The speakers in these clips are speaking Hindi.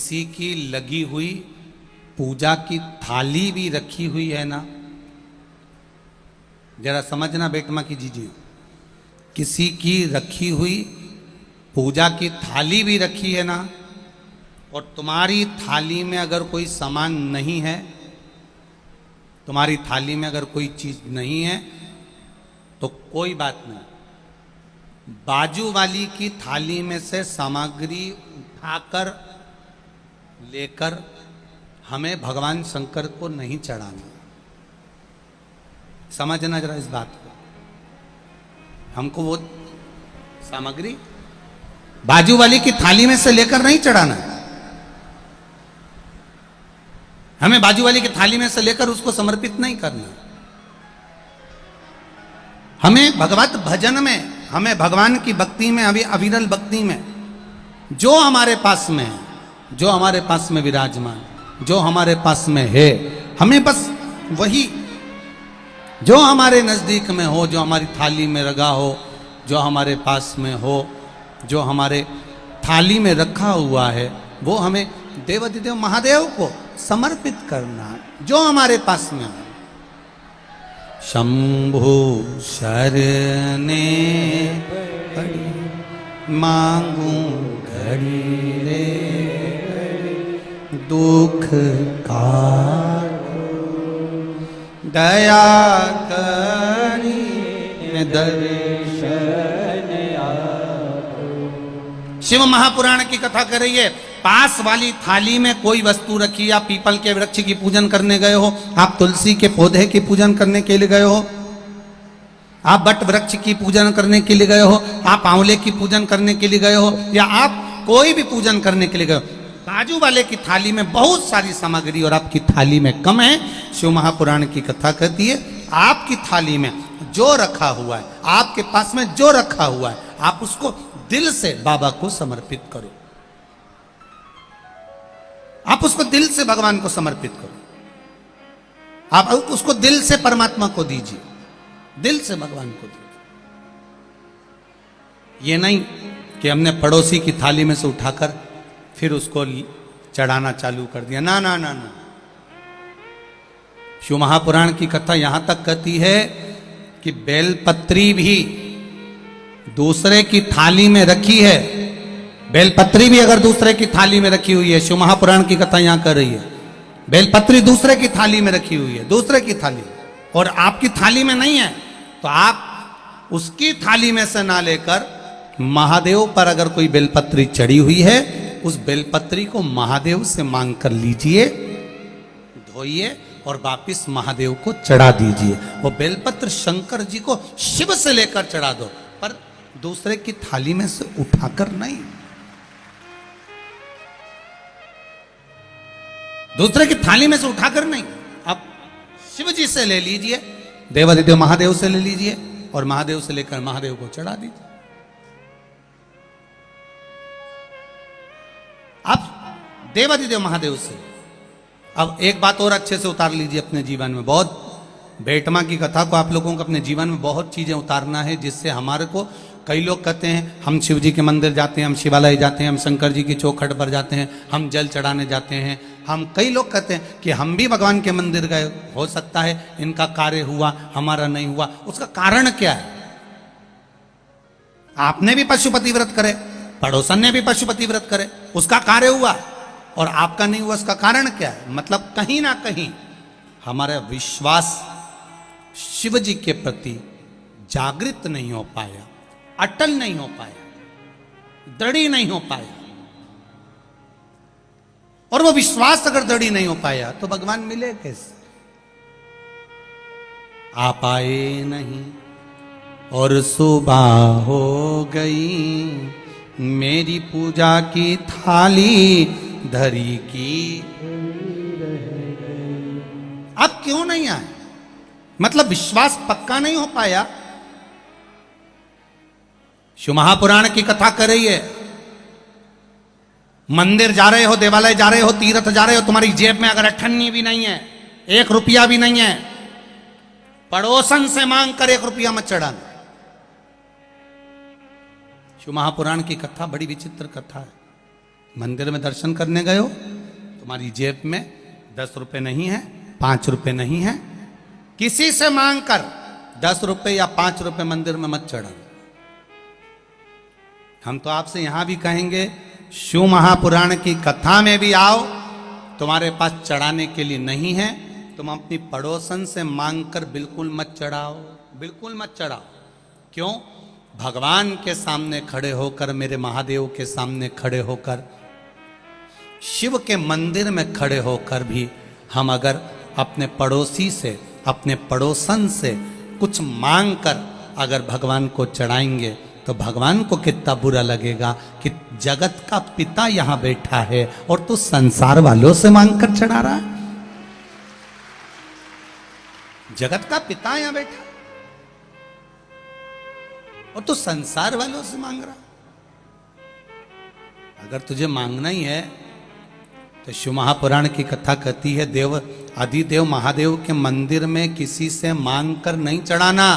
किसी की लगी हुई पूजा की थाली भी रखी हुई है ना, जरा समझना बेटमा की जीजिए, किसी की रखी हुई पूजा की थाली भी रखी है ना, और तुम्हारी थाली में अगर कोई सामान नहीं है, तुम्हारी थाली में अगर कोई चीज नहीं है तो कोई बात नहीं, बाजू वाली की थाली में से सामग्री उठाकर लेकर हमें भगवान शंकर को नहीं चढ़ाना। समझना जरा इस बात को, हमको वो सामग्री बाजू वाली की थाली में से लेकर नहीं चढ़ाना है, हमें बाजू वाली की थाली में से लेकर उसको समर्पित नहीं करना। हमें भगवत भजन में, हमें भगवान की भक्ति में, अभी अविरल भक्ति में जो हमारे पास में है, जो हमारे पास में विराजमान, जो हमारे पास में है, हमें बस वही जो हमारे नजदीक में हो, जो हमारी थाली में रखा हो, जो हमारे पास में हो, जो हमारे थाली में रखा हुआ है, वो हमें देवाधिदेव महादेव को समर्पित करना है, जो हमारे पास में हो। शंभु शरणे मांगू घड़ी रे दुख का दया करी दर्शन आपको। शिव महापुराण की कथा कर रही है, पास वाली थाली में कोई वस्तु रखी, आप पीपल के वृक्ष की पूजन करने गए हो, आप तुलसी के पौधे की पूजन करने के लिए गए हो, आप बट वृक्ष की पूजन करने के लिए गए हो, आप आंवले की पूजन करने के लिए गए हो, या आप कोई भी पूजन करने के लिए गए हो, बाजू वाले की थाली में बहुत सारी सामग्री और आपकी थाली में कम है। शिव महापुराण की कथा कहती है, आपकी थाली में जो रखा हुआ है, आपके पास में जो रखा हुआ है, आप उसको दिल से बाबा को समर्पित करो, आप उसको दिल से भगवान को समर्पित करो, आप उसको दिल से परमात्मा को दीजिए, दिल से भगवान को दीजिए। ये नहीं कि हमने पड़ोसी की थाली में से उठाकर फिर उसको चढ़ाना चालू कर दिया, ना ना ना ना। शिव महापुराण की कथा यहां तक कहती है कि बेलपत्री भी दूसरे की थाली में रखी है, बेलपत्री भी अगर दूसरे की थाली में रखी हुई है, शिव महापुराण की कथा यहां कर रही है, बेलपत्री दूसरे की थाली में रखी हुई है, दूसरे की थाली, और आपकी थाली में नहीं है, तो आप उसकी थाली में से ना लेकर महादेव पर अगर कोई बेलपत्री चढ़ी हुई है, उस बेलपत्री को महादेव से मांग कर लीजिए, धोइए और वापिस महादेव को चढ़ा दीजिए। वो बेलपत्र शंकर जी को शिव से लेकर चढ़ा दो, पर दूसरे की थाली में से उठाकर नहीं, दूसरे की थाली में से उठाकर नहीं, आप शिव जी से ले लीजिए, देवाधिदेव महादेव से ले लीजिए और महादेव से लेकर महादेव को चढ़ा दीजिए। अब देवाधिदेव महादेव से अब एक बात और अच्छे से उतार लीजिए अपने जीवन में। बहुत बेटमा की कथा को आप लोगों को अपने जीवन में बहुत चीजें उतारना है, जिससे हमारे को, कई लोग कहते हैं हम शिव जी के मंदिर जाते हैं, हम शिवालय जाते हैं, हम शंकर जी की चौखट पर जाते हैं, हम जल चढ़ाने जाते हैं, हम, कई लोग कहते हैं कि हम भी भगवान के मंदिर गए, हो सकता है इनका कार्य हुआ, हमारा नहीं हुआ। उसका कारण क्या है? आपने भी पशुपति व्रत करे, पड़ोसन ने भी पशुपति व्रत करे, उसका कार्य हुआ और आपका नहीं हुआ, उसका कारण क्या है? मतलब कहीं ना कहीं हमारा विश्वास शिव जी के प्रति जागृत नहीं हो पाया, अटल नहीं हो पाया, दृढ़ नहीं हो पाया। और वो विश्वास अगर दृढ़ नहीं हो पाया तो भगवान मिले कैसे? आप आए नहीं और सुबह हो गई, मेरी पूजा की थाली धरी की। अब क्यों नहीं आए? मतलब विश्वास पक्का नहीं हो पाया। शिव महापुराण की कथा कर रही है, मंदिर जा रहे हो, देवालय जा रहे हो, तीर्थ जा रहे हो, तुम्हारी जेब में अगर अठन्नी भी नहीं है, 1 रुपया भी नहीं है, पड़ोसन से मांग कर 1 रुपया मत चढ़ाना। शिव महापुराण की कथा बड़ी विचित्र कथा है। मंदिर में दर्शन करने गए हो, तुम्हारी जेब में 10 रुपए नहीं है, 5 रुपए नहीं है, किसी से मांग कर 10 रुपए या 5 रुपए मंदिर में मत चढ़ा। हम तो आपसे यहां भी कहेंगे, शिव महापुराण की कथा में भी आओ, तुम्हारे पास चढ़ाने के लिए नहीं है, तुम अपनी पड़ोसन से मांग कर बिल्कुल मत चढ़ाओ, बिल्कुल मत चढ़ाओ। क्यों? भगवान के सामने खड़े होकर, मेरे महादेव के सामने खड़े होकर, शिव के मंदिर में खड़े होकर भी हम अगर अपने पड़ोसी से, अपने पड़ोसन से कुछ मांग कर अगर भगवान को चढ़ाएंगे तो भगवान को कितना बुरा लगेगा कि जगत का पिता यहां बैठा है और तू संसार वालों से मांग कर चढ़ा रहा है। जगत का पिता यहां बैठा और तू संसार वालों से मांग रहा। अगर तुझे मांगना ही है तो शिव महापुराण की कथा कहती है, देव आदिदेव महादेव के मंदिर में किसी से मांग कर नहीं चढ़ाना।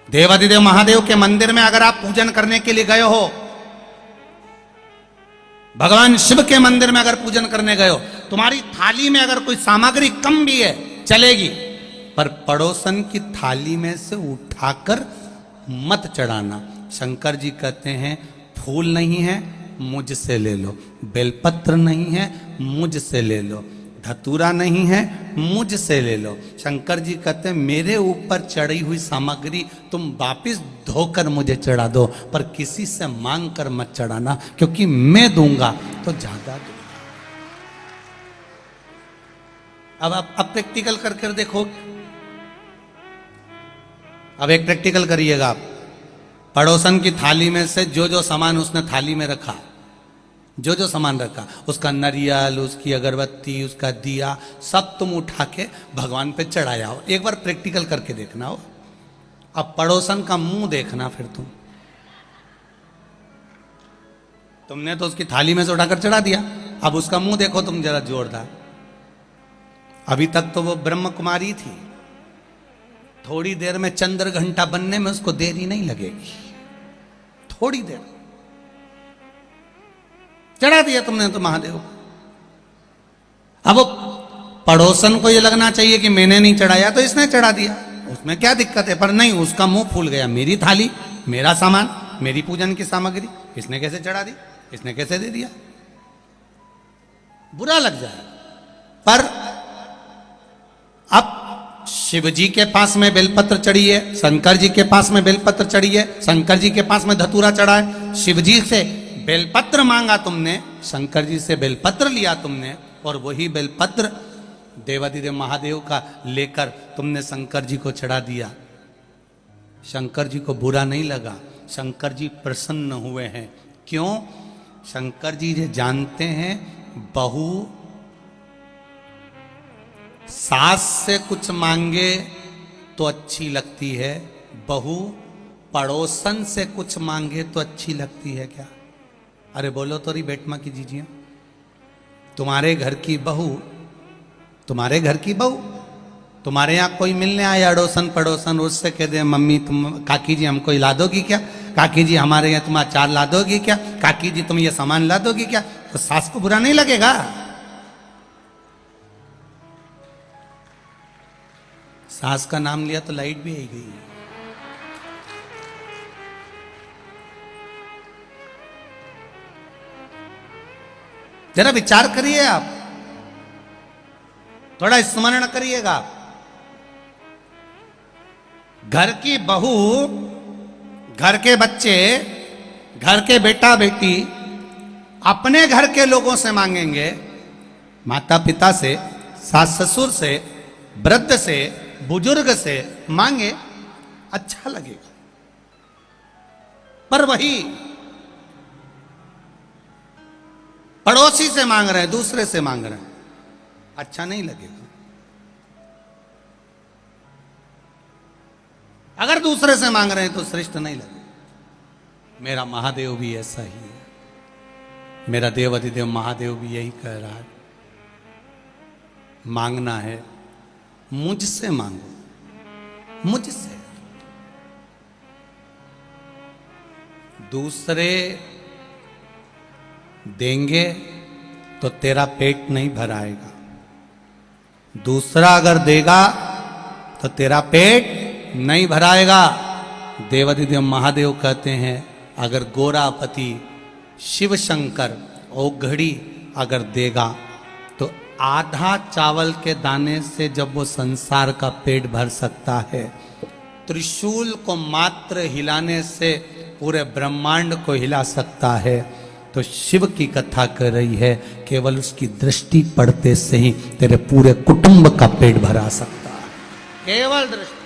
देवादिदेव महादेव के मंदिर में अगर आप पूजन करने के लिए गए हो, भगवान शिव के मंदिर में अगर पूजन करने गए हो, तुम्हारी थाली में अगर कोई सामग्री कम भी है चलेगी, पर पड़ोसन की थाली में से उठाकर मत चढ़ाना। शंकर जी कहते हैं, फूल नहीं है मुझसे ले लो, बेलपत्र नहीं है मुझसे ले लो, धतूरा नहीं है मुझसे ले लो। शंकर जी कहते हैं, मेरे ऊपर चढ़ी हुई सामग्री तुम वापिस धोकर मुझे चढ़ा दो, पर किसी से मांग कर मत चढ़ाना, क्योंकि मैं दूंगा तो ज्यादा दूंगा। अब आप प्रैक्टिकल करके देखो। अब एक प्रैक्टिकल करिएगा आप, पड़ोसन की थाली में से जो जो सामान उसने थाली में रखा, जो जो सामान रखा, उसका नरियल, उसकी अगरबत्ती, उसका दिया, सब तुम उठा के भगवान पे चढ़ाया हो। एक बार प्रैक्टिकल करके देखना हो। अब पड़ोसन का मुंह देखना, फिर तुमने तो उसकी थाली में से उठाकर चढ़ा दिया, अब उसका मुंह देखो तुम जरा जोरदार। अभी तक तो वो ब्रह्म कुमारी थी, थोड़ी देर में चंद्र घंटा बनने में उसको देरी नहीं लगेगी, थोड़ी देर चढ़ा दिया तुमने तो महादेव। अब वो पड़ोसन को ये लगना चाहिए कि मैंने नहीं चढ़ाया तो इसने चढ़ा दिया, उसमें क्या दिक्कत है, पर नहीं, उसका मुंह फूल गया, मेरी थाली, मेरा सामान, मेरी पूजन की सामग्री, इसने कैसे चढ़ा दी, इसने कैसे दे दिया, बुरा लग जाए। पर अब शिव जी के पास में बेलपत्र चढ़ी है, शंकर जी के पास में बेलपत्र चढ़ी है, शंकर जी के पास में धतूरा चढ़ा है, शिव जी से बेलपत्र मांगा तुमने, शंकर जी से बेलपत्र लिया तुमने, और वही बेलपत्र देवादिदेव महादेव का लेकर तुमने शंकर जी को चढ़ा दिया। शंकर जी को बुरा नहीं लगा, शंकर जी प्रसन्न हुए हैं। क्यों? शंकर जी ये जानते हैं, बहू सास से कुछ मांगे तो अच्छी लगती है, बहू पड़ोसन से कुछ मांगे तो अच्छी लगती है क्या? अरे बोलो तो रही बेटमा की जीजिए, तुम्हारे घर की बहू, तुम्हारे घर की बहू, तुम्हारे यहाँ कोई मिलने आया अड़ोसन पड़ोसन, उससे कह दे, मम्मी तुम, काकी जी हमको ला दोगी क्या, काकी जी हमारे यहाँ तुम अचार ला दोगी क्या, काकी जी तुम ये सामान ला दोगी क्या, तो सास को बुरा नहीं लगेगा? सास का नाम लिया तो लाइट भी आई गई। जरा विचार करिए आप, थोड़ा स्मरण करिएगा। घर की बहू, घर के बच्चे, घर के बेटा बेटी अपने घर के लोगों से मांगेंगे, माता पिता से, सास ससुर से, वृद्ध से, बुजुर्ग से मांगे, अच्छा लगेगा। पर वही पड़ोसी से मांग रहे हैं, दूसरे से मांग रहे हैं, अच्छा नहीं लगेगा। अगर दूसरे से मांग रहे हैं तो श्रेष्ठ नहीं लगेगा। मेरा महादेव भी ऐसा ही है, मेरा देव अधिदेव महादेव भी यही कह रहा है, मांगना है मुझसे मांगो, मुझसे। दूसरे देंगे तो तेरा पेट नहीं भराएगा, दूसरा अगर देगा तो तेरा पेट नहीं भराएगा। देवादिदेव महादेव कहते हैं अगर गोरापति शिव शंकर औघड़ी अगर देगा तो आधा चावल के दाने से जब वो संसार का पेट भर सकता है, त्रिशूल को मात्र हिलाने से पूरे ब्रह्मांड को हिला सकता है। तो शिव की कथा कर रही है केवल उसकी दृष्टि पड़ते से ही तेरे पूरे कुटुंब का पेट भरा सकता है, केवल दृष्टि।